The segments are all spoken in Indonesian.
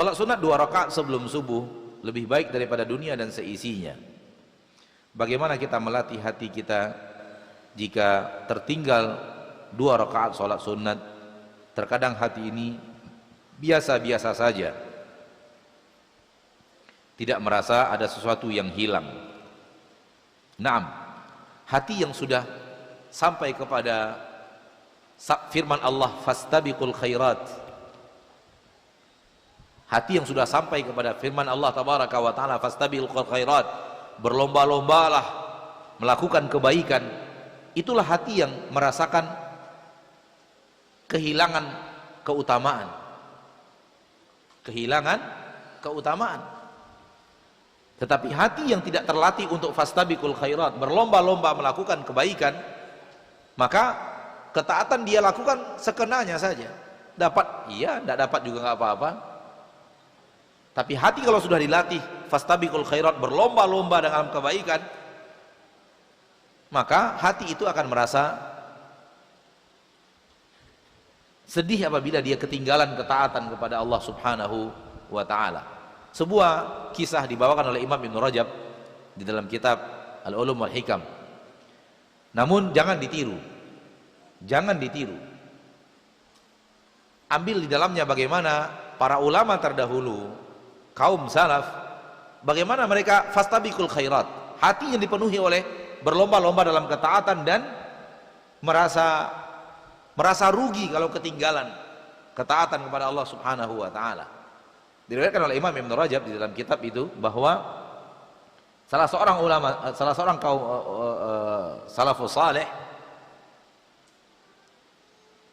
Salat sunat 2 rakaat sebelum subuh lebih baik daripada dunia dan seisinya. Bagaimana kita melatih hati kita jika tertinggal 2 rakaat salat sunat? Terkadang hati ini biasa-biasa saja, tidak merasa ada sesuatu yang hilang. Naam, hati yang sudah sampai kepada firman Allah, fastabiqul khairat, hati yang sudah sampai kepada firman Allah tabaraka wa taala, fastabiqul khairat, berlomba-lombalah melakukan kebaikan, itulah hati yang merasakan kehilangan keutamaan. Tetapi hati yang tidak terlatih untuk fastabiqul khairat, berlomba-lomba melakukan kebaikan, maka ketaatan dia lakukan sekenanya saja. Dapat iya, tidak dapat juga nggak apa-apa. Tapi hati kalau sudah dilatih fastabiqul khairat, berlomba-lomba dalam kebaikan, maka hati itu akan merasa sedih apabila dia ketinggalan ketaatan kepada Allah Subhanahu wa taala. Sebuah kisah dibawakan oleh Imam Ibn Rajab di dalam kitab Al-Ulum wal Hikam. Namun jangan ditiru. Ambil di dalamnya bagaimana para ulama terdahulu, kaum salaf, bagaimana mereka fastabiqul khairat, hati yang dipenuhi oleh berlomba-lomba dalam ketaatan dan merasa rugi kalau ketinggalan ketaatan kepada Allah Subhanahu wa taala. Diriwayatkan oleh Imam Ibn Rajab di dalam kitab itu bahwa salah seorang kaum salafus saleh,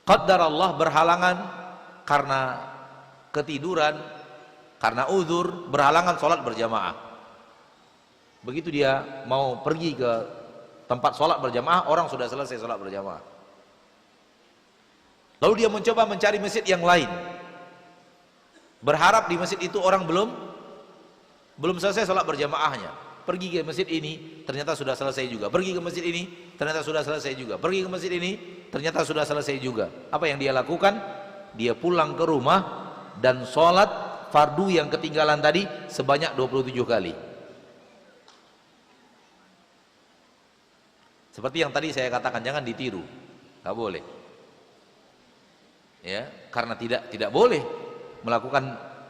qaddarallah, berhalangan karena ketiduran, karena uzur, berhalangan sholat berjamaah. Begitu dia mau pergi ke tempat sholat berjamaah, orang sudah selesai sholat berjamaah. Lalu dia mencoba mencari masjid yang lain, berharap di masjid itu orang belum selesai sholat berjamaahnya. Pergi ke masjid ini, ternyata sudah selesai juga. Pergi ke masjid ini, ternyata sudah selesai juga. Pergi ke masjid ini, ternyata sudah selesai juga. Apa yang dia lakukan? Dia pulang ke rumah dan sholat fardu yang ketinggalan tadi sebanyak 27 kali. Seperti yang tadi saya katakan, jangan ditiru, nggak boleh. Ya, karena tidak boleh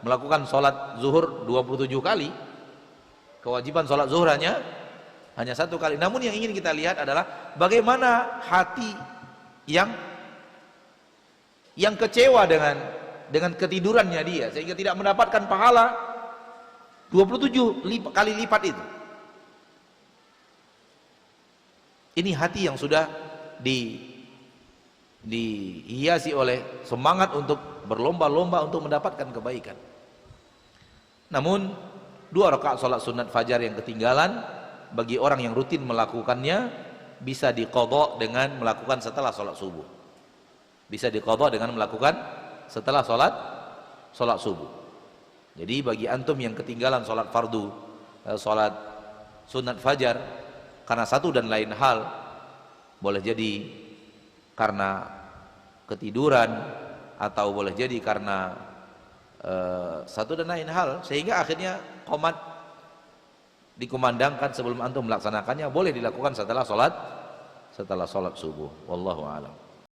melakukan sholat zuhur 27 kali. Kewajiban sholat zuhur hanya 1 kali. Namun yang ingin kita lihat adalah bagaimana hati yang kecewa dengan ketidurannya dia, sehingga tidak mendapatkan pahala 27 kali lipat itu. Ini hati yang sudah dihiasi oleh semangat untuk berlomba-lomba untuk mendapatkan kebaikan. Namun 2 rakaat salat sunat fajar yang ketinggalan bagi orang yang rutin melakukannya bisa diqadha dengan melakukan setelah salat subuh. Bisa diqadha dengan melakukan setelah salat subuh. Jadi bagi antum yang ketinggalan salat fardu, salat sunat fajar karena satu dan lain hal, boleh jadi karena ketiduran atau boleh jadi karena satu dan lain hal, sehingga akhirnya qomat dikumandangkan sebelum antum melaksanakannya, boleh dilakukan setelah salat subuh. Wallahu a'lam.